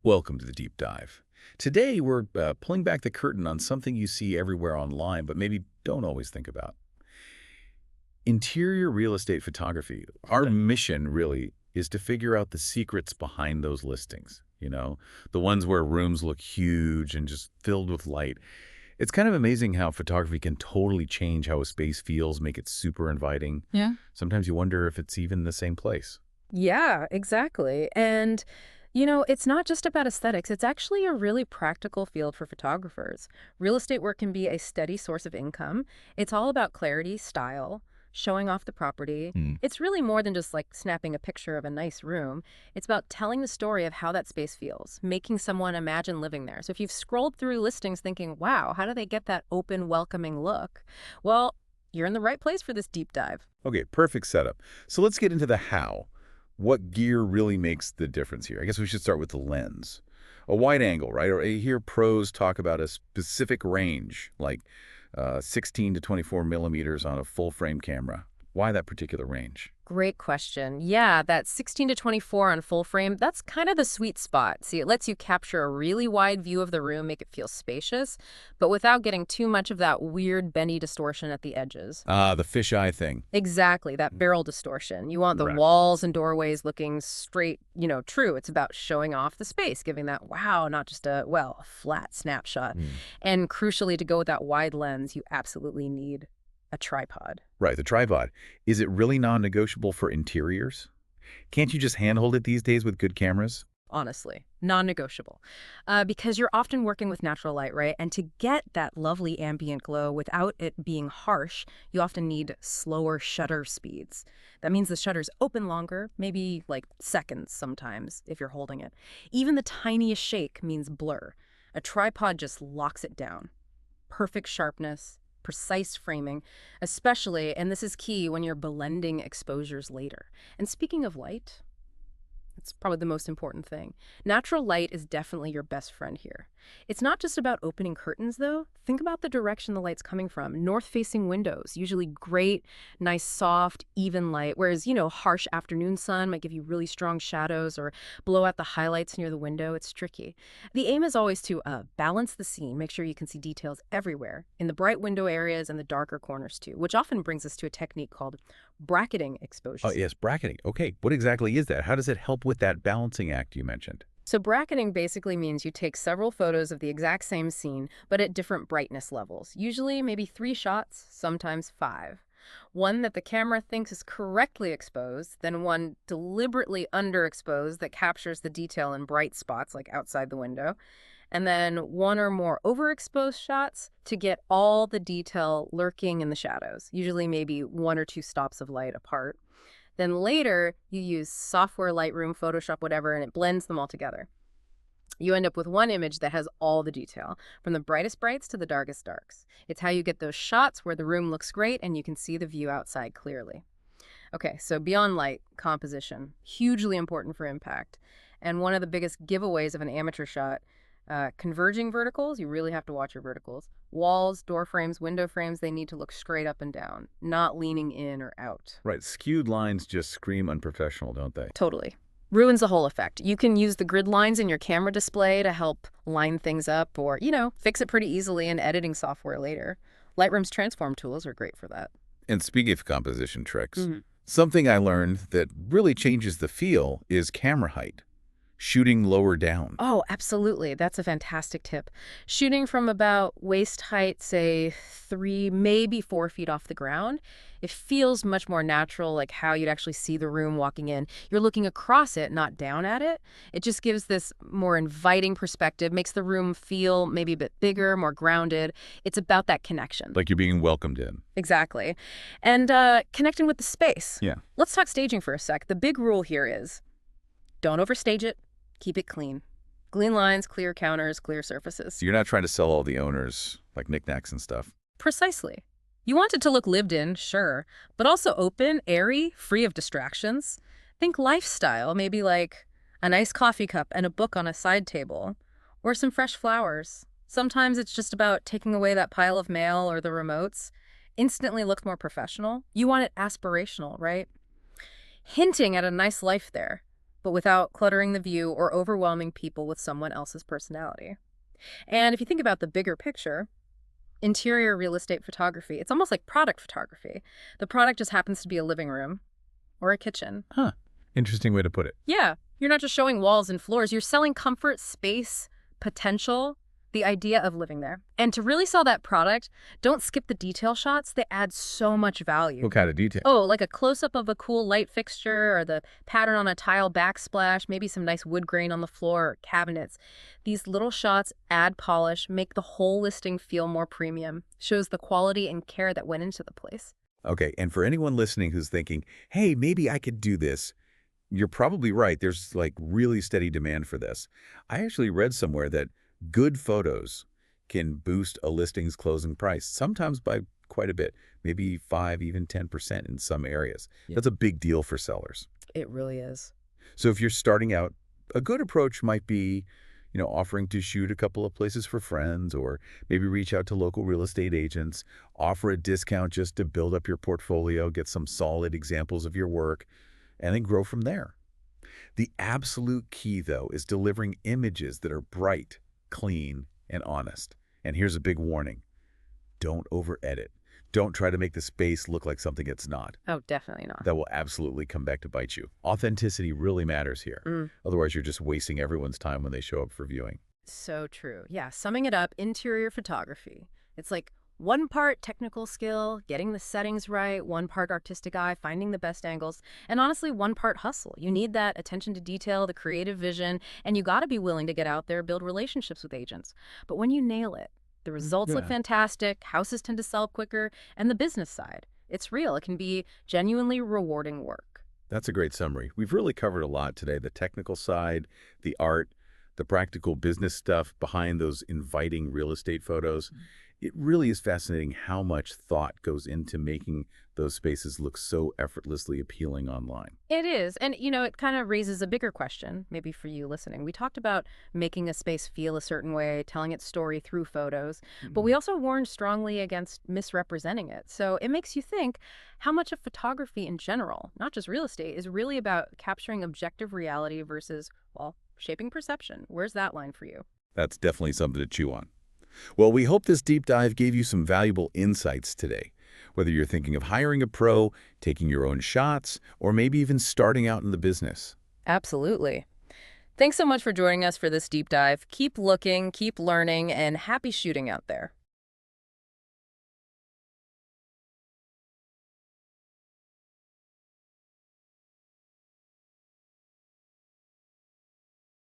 Welcome to the deep dive. Today, we're pulling back the curtain on something you see everywhere online, but maybe don't always think about. Interior real estate photography. Our mission really is to figure out the secrets behind those listings. The ones where rooms look huge and just filled with light. It's kind of amazing how photography can totally change how a space feels, make it super inviting. Yeah. Sometimes you wonder if it's even the same place. Yeah, exactly. And, it's not just about aesthetics. It's actually a really practical field for photographers. Real estate work can be a steady source of income. It's all about clarity, style, showing off the property. Hmm. It's really more than just like snapping a picture of a nice room. It's about telling the story of how that space feels, making someone imagine living there. So if you've scrolled through listings thinking, wow, how do they get that open, welcoming look? Well, you're in the right place for this deep dive. Okay, perfect setup. So let's get into the how. What gear really makes the difference here? I guess we should start with the lens. A wide angle, right? Or I hear pros talk about a specific range, like 16 to 24 millimeters on a full-frame camera. Why that particular range? Great question. Yeah, that 16 to 24 on full frame, that's kind of the sweet spot. See, it lets you capture a really wide view of the room, make it feel spacious, but without getting too much of that weird bendy distortion at the edges. Ah, the fisheye thing. Exactly, that barrel distortion. You want the Right. walls and doorways looking straight, true. It's about showing off the space, giving that wow, not just a flat snapshot. Hmm. And crucially, to go with that wide lens, you absolutely need a tripod. Right, the tripod. Is it really non-negotiable for interiors? Can't you just handhold it these days with good cameras? Honestly, non-negotiable. Because you're often working with natural light, right? And to get that lovely ambient glow without it being harsh, you often need slower shutter speeds. That means the shutters open longer, maybe like seconds sometimes if you're holding it. Even the tiniest shake means blur. A tripod just locks it down. Perfect sharpness, precise framing, especially, and this is key when you're blending exposures later. And speaking of light, it's probably the most important thing. Natural light is definitely your best friend here. It's not just about opening curtains, though. Think about the direction the light's coming from. North-facing windows, usually great, nice, soft, even light, whereas, harsh afternoon sun might give you really strong shadows or blow out the highlights near the window. It's tricky. The aim is always to balance the scene, make sure you can see details everywhere, in the bright window areas and the darker corners, too, which often brings us to a technique called bracketing Oh, exposure. yes, bracketing. Okay, what exactly is that? How does it help with that balancing act you mentioned? So bracketing basically means you take several photos of the exact same scene, but at different brightness levels. Usually maybe 3 shots, sometimes 5. One that the camera thinks is correctly exposed, then one deliberately underexposed that captures the detail in bright spots like outside the window, and then one or more overexposed shots to get all the detail lurking in the shadows, usually maybe 1 or 2 stops of light apart. Then later, you use software, Lightroom, Photoshop, whatever, and it blends them all together. You end up with one image that has all the detail, from the brightest brights to the darkest darks. It's how you get those shots where the room looks great and you can see the view outside clearly. Okay, so beyond light, composition, hugely important for impact. And one of the biggest giveaways of an amateur shot, converging verticals, you really have to watch your verticals. Walls, door frames, window frames, they need to look straight up and down, not leaning in or out. Right, skewed lines just scream unprofessional, don't they? Totally. Ruins the whole effect. You can use the grid lines in your camera display to help line things up or, fix it pretty easily in editing software later. Lightroom's transform tools are great for that. And speaking of composition tricks, Mhm. something I learned that really changes the feel is camera height, shooting lower down. Oh, absolutely. That's a fantastic tip. Shooting from about waist height, say 3, maybe 4 feet off the ground, it feels much more natural, like how you'd actually see the room walking in. You're looking across it, not down at it. It just gives this more inviting perspective, makes the room feel maybe a bit bigger, more grounded. It's about that connection. Like you're being welcomed in. Exactly. And connecting with the space. Yeah. Let's talk staging for a sec. The big rule here is don't overstage it. Keep it clean. Clean lines, clear counters, clear surfaces. So you're not trying to sell all the owners, like knickknacks and stuff. Precisely. You want it to look lived in, sure, but also open, airy, free of distractions. Think lifestyle, maybe like a nice coffee cup and a book on a side table, or some fresh flowers. Sometimes it's just about taking away that pile of mail or the remotes. Instantly looks more professional. You want it aspirational, right? Hinting at a nice life there. but without cluttering the view or overwhelming people with someone else's personality. And if you think about the bigger picture, interior real estate photography, it's almost like product photography. The product just happens to be a living room or a kitchen. Huh. Interesting way to put it. Yeah, you're not just showing walls and floors, you're selling comfort, space, potential, the idea of living there. And to really sell that product, don't skip the detail shots. They add so much value. What kind of detail? Oh, like a close-up of a cool light fixture or the pattern on a tile backsplash, maybe some nice wood grain on the floor or cabinets. These little shots add polish, make the whole listing feel more premium, shows the quality and care that went into the place. Okay, and for anyone listening who's thinking, hey, maybe I could do this, you're probably right. There's like really steady demand for this. I actually read somewhere that good photos can boost a listing's closing price, sometimes by quite a bit, maybe 5, even 10% in some areas. Yeah. That's a big deal for sellers. It really is. So if you're starting out, a good approach might be, offering to shoot a couple of places for friends, or maybe reach out to local real estate agents, offer a discount just to build up your portfolio, get some solid examples of your work, and then grow from there. The absolute key, though, is delivering images that are bright, clean, and honest. And here's a big warning. Don't over-edit. Don't try to make the space look like something it's not. Oh, definitely not. That will absolutely come back to bite you. Authenticity really matters here. Otherwise, you're just wasting everyone's time when they show up for viewing. So true. Yeah, summing it up, interior photography. It's like one part technical skill, getting the settings right, one part artistic eye, finding the best angles, and honestly, one part hustle. You need that attention to detail, the creative vision, and you got to be willing to get out there, build relationships with agents. But when you nail it, the results look fantastic, houses tend to sell quicker, and the business side, it's real. It can be genuinely rewarding work. That's a great summary. We've really covered a lot today. The technical side, the art, the practical business stuff behind those inviting real estate photos. It really is fascinating how much thought goes into making those spaces look so effortlessly appealing online. It is. And, it kind of raises a bigger question, maybe for you listening. We talked about making a space feel a certain way, telling its story through photos, but we also warned strongly against misrepresenting it. So it makes you think how much of photography in general, not just real estate, is really about capturing objective reality versus, well, shaping perception. Where's that line for you? That's definitely something to chew on. Well, we hope this deep dive gave you some valuable insights today. Whether you're thinking of hiring a pro, taking your own shots, or maybe even starting out in the business. Absolutely. Thanks so much for joining us for this deep dive. Keep looking, keep learning, and happy shooting out there.